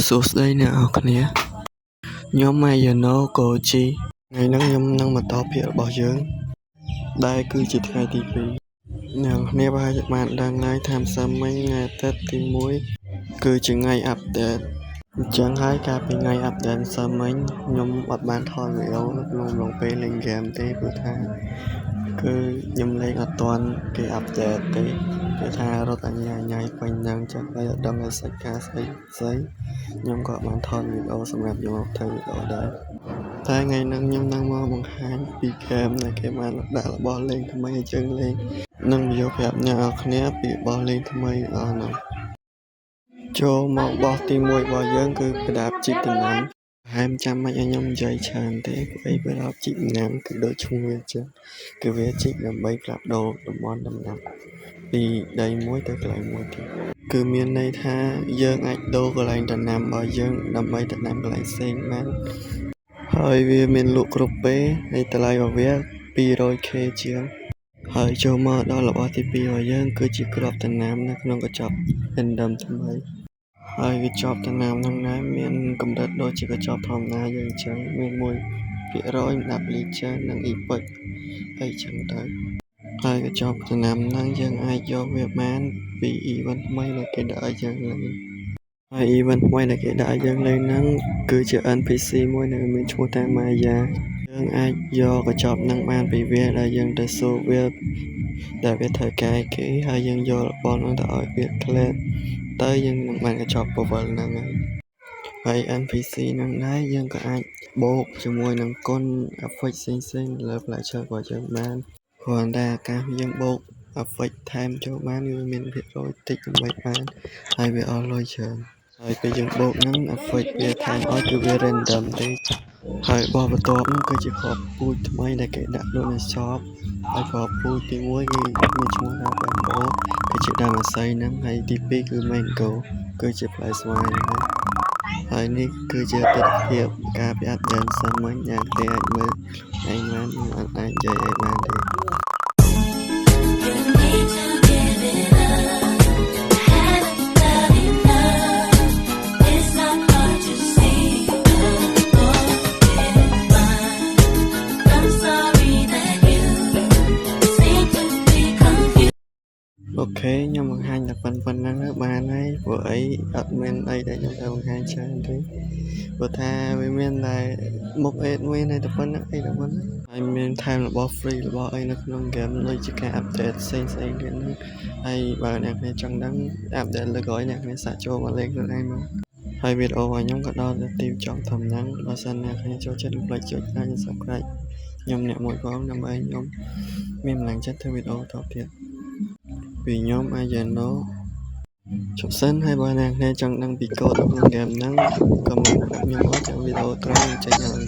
សួស្តីអ្នកនរគ្នាខ្ញុំម៉ៃយ៉ាណូកូជីថ្ងៃនេះខ្ញុំនឹងបន្តភាគរបស់យើងដែលគឺជាថ្ងៃទី2អ្នកនរគ្នាប្រហែលជាបានដឹងហើយថាម្សិលមិញថ្ងៃអាទិត្យទី1គឺជាថ្ងៃអាប់ដេតអញ្ចឹងហើយកាលពីថ្ងៃអាប់ដេតម្សិលមិញខ្ញុំអត់បានថតវីដេអូនៅក្នុងអំឡុងពេលលេងហ្គេមទេព្រោះថាគឺខ្ញុំលេងអត់ទាន់គេអាប់ដេតទេគឺថារត់អញ្ញៃពេញហ្នឹងចឹងហើយអត់ដឹងថាសាច់ការស្អីខ្ញុំក៏បានថតវីដេអូសម្រាប់យកមកធ្វើវីដេអូដែរតែថ្ងៃហ្នឹងខ្ញុំនឹងមកបង្ហាញពីហ្គេមដែលគេបានដាក់របស់លេងថ្មីអញ្ចឹងលេងនឹងយកប្រាប់អ្នកនរគ្នាពីរបស់លេងថ្មីអស់ហ្នឹងចូលមកបោះទី1របស់យើងគឺក្តាបជីកដំណាំហែមចាំមិនឲ្យខ្ញុំនិយាយច្រើនទេព្រោះអីវាដល់ជីកដំណាំគឺដូចឈ្មោះវាអញ្ចឹងគឺវាជីកដើម្បីផ្លាស់ប្ដូរតំបន់ដំណាំពីដីមួយទៅកន្លែងមួយទៀតគឺមានន័យថាយើងអាចដូរកន្លែងដំណាំរបស់យើងដើម្បីទៅដាំកន្លែងផ្សេងបានហើយវាមានលក់គ្រប់ពេលហើយតម្លៃរបស់វា 200k ជាងហើយចូលមកដល់របស់ទី2របស់យើងគឺជាគ្រាប់ដំណាំនៅក្នុងកញ្ចប់ random ថ្មីហើយកញ្ចប់ដំណាំហ្នឹងដែរមានកម្រិតដូចជាកញ្ចប់ធម្មតាយើងអញ្ចឹងមាន 1% 10 liter និង epoch អីចឹងទៅហើយកញ្ចប់ដំណាំហ្នឹងយើងអាចយកវាបានពី event ថ្មីដែលគេដាក់ឲ្យយើងលេងហើយ event ថ្មីដែលគេដាក់ឲ្យយើងលេងហ្នឹងគឺជា NPC មួយដែលមានឈ្មោះថា Maya យើងអាចយកកញ្ចប់ហ្នឹងបានពីវាដែលយើងទៅសួរវាដែលវាត្រូវការគេហើយយើងយករបស់ហ្នឹងទៅឲ្យវាក្លែតទៅយើងនឹងបានកញ្ចប់ពវលហ្នឹងហើយ NPC ហ្នឹងដែរយើងក៏អាចបូកជាមួយនឹងគុណ effect ផ្សេងៗលើផ្លែឈើរបស់យើងបានគ្រាន់តែការយើងបូក effect ថែមចូលបានវាមានភាគរយតិចដើម្បីបានហើយវាអស់លុយច្រើនហើយពេលយើងបូកហ្នឹង effect វាថែមឲ្យគឺវា random ទេហើយរបស់បន្ទាប់ហ្នឹងគឺជាគ្រាប់ពូជថ្មីដែលគេដាក់ដូចនៅ shop ហើយគ្រាប់ពូជទី1គឺមានឈ្មោះថា Bamboo គឺជាដើមអាស័យហ្នឹងហើយទី2គឺ Mango គឺជាផ្លែស្វាយហ្នឹងហើយនេះគឺជាទិដ្ឋភាពការប្រយ័ត្នយ៉ាងសាមញ្ញដែលគេអាចមើលឯងបានអាចនិយាយឯងបានទេអូខេខ្ញុំបង្ហាញតែប៉ុណ្្នឹងបានហើយព្រោះអីអត់មានអីដែលខ្ញុំត្រូវបង្ហាញច្រើនទេព្រោះថាវាមានតែមុខអេតមានតែប៉ុណ្្នឹងអីតែប៉ុណ្្នឹងហើយមានថែមរបស់ free របស់អីនៅក្នុង game ដូចជាការ update ផ្សេងៗទៀតហ្នឹងហើយបើអ្នកគ្នាចង់ដឹង update លើក្រោយអ្នកគ្នាសាកចូលមកលេងខ្លួនឯងមកហើយវីដេអូរបស់ខ្ញុំក៏ដល់ទៅទីចប់ធំហ្នឹងបើសិនអ្នកគ្នាចូលចិត្តកុំភ្លេចចុច like និង subscribe ខ្ញុំអ្នកមួយផងដើម្បីខ្ញុំមានកម្លាំងចិត្តធ្វើវីដេអូតទៅទៀតពីខ្ញុំអាយ៉ាណូជប់សិនហើយបើអ្នកគ្នាចង់ដឹងពីកូដក្នុងហ្គេមហ្នឹងក៏មកប្រាប់ខ្ញុំមកចាំវីដេអូក្រោយចេញហើយ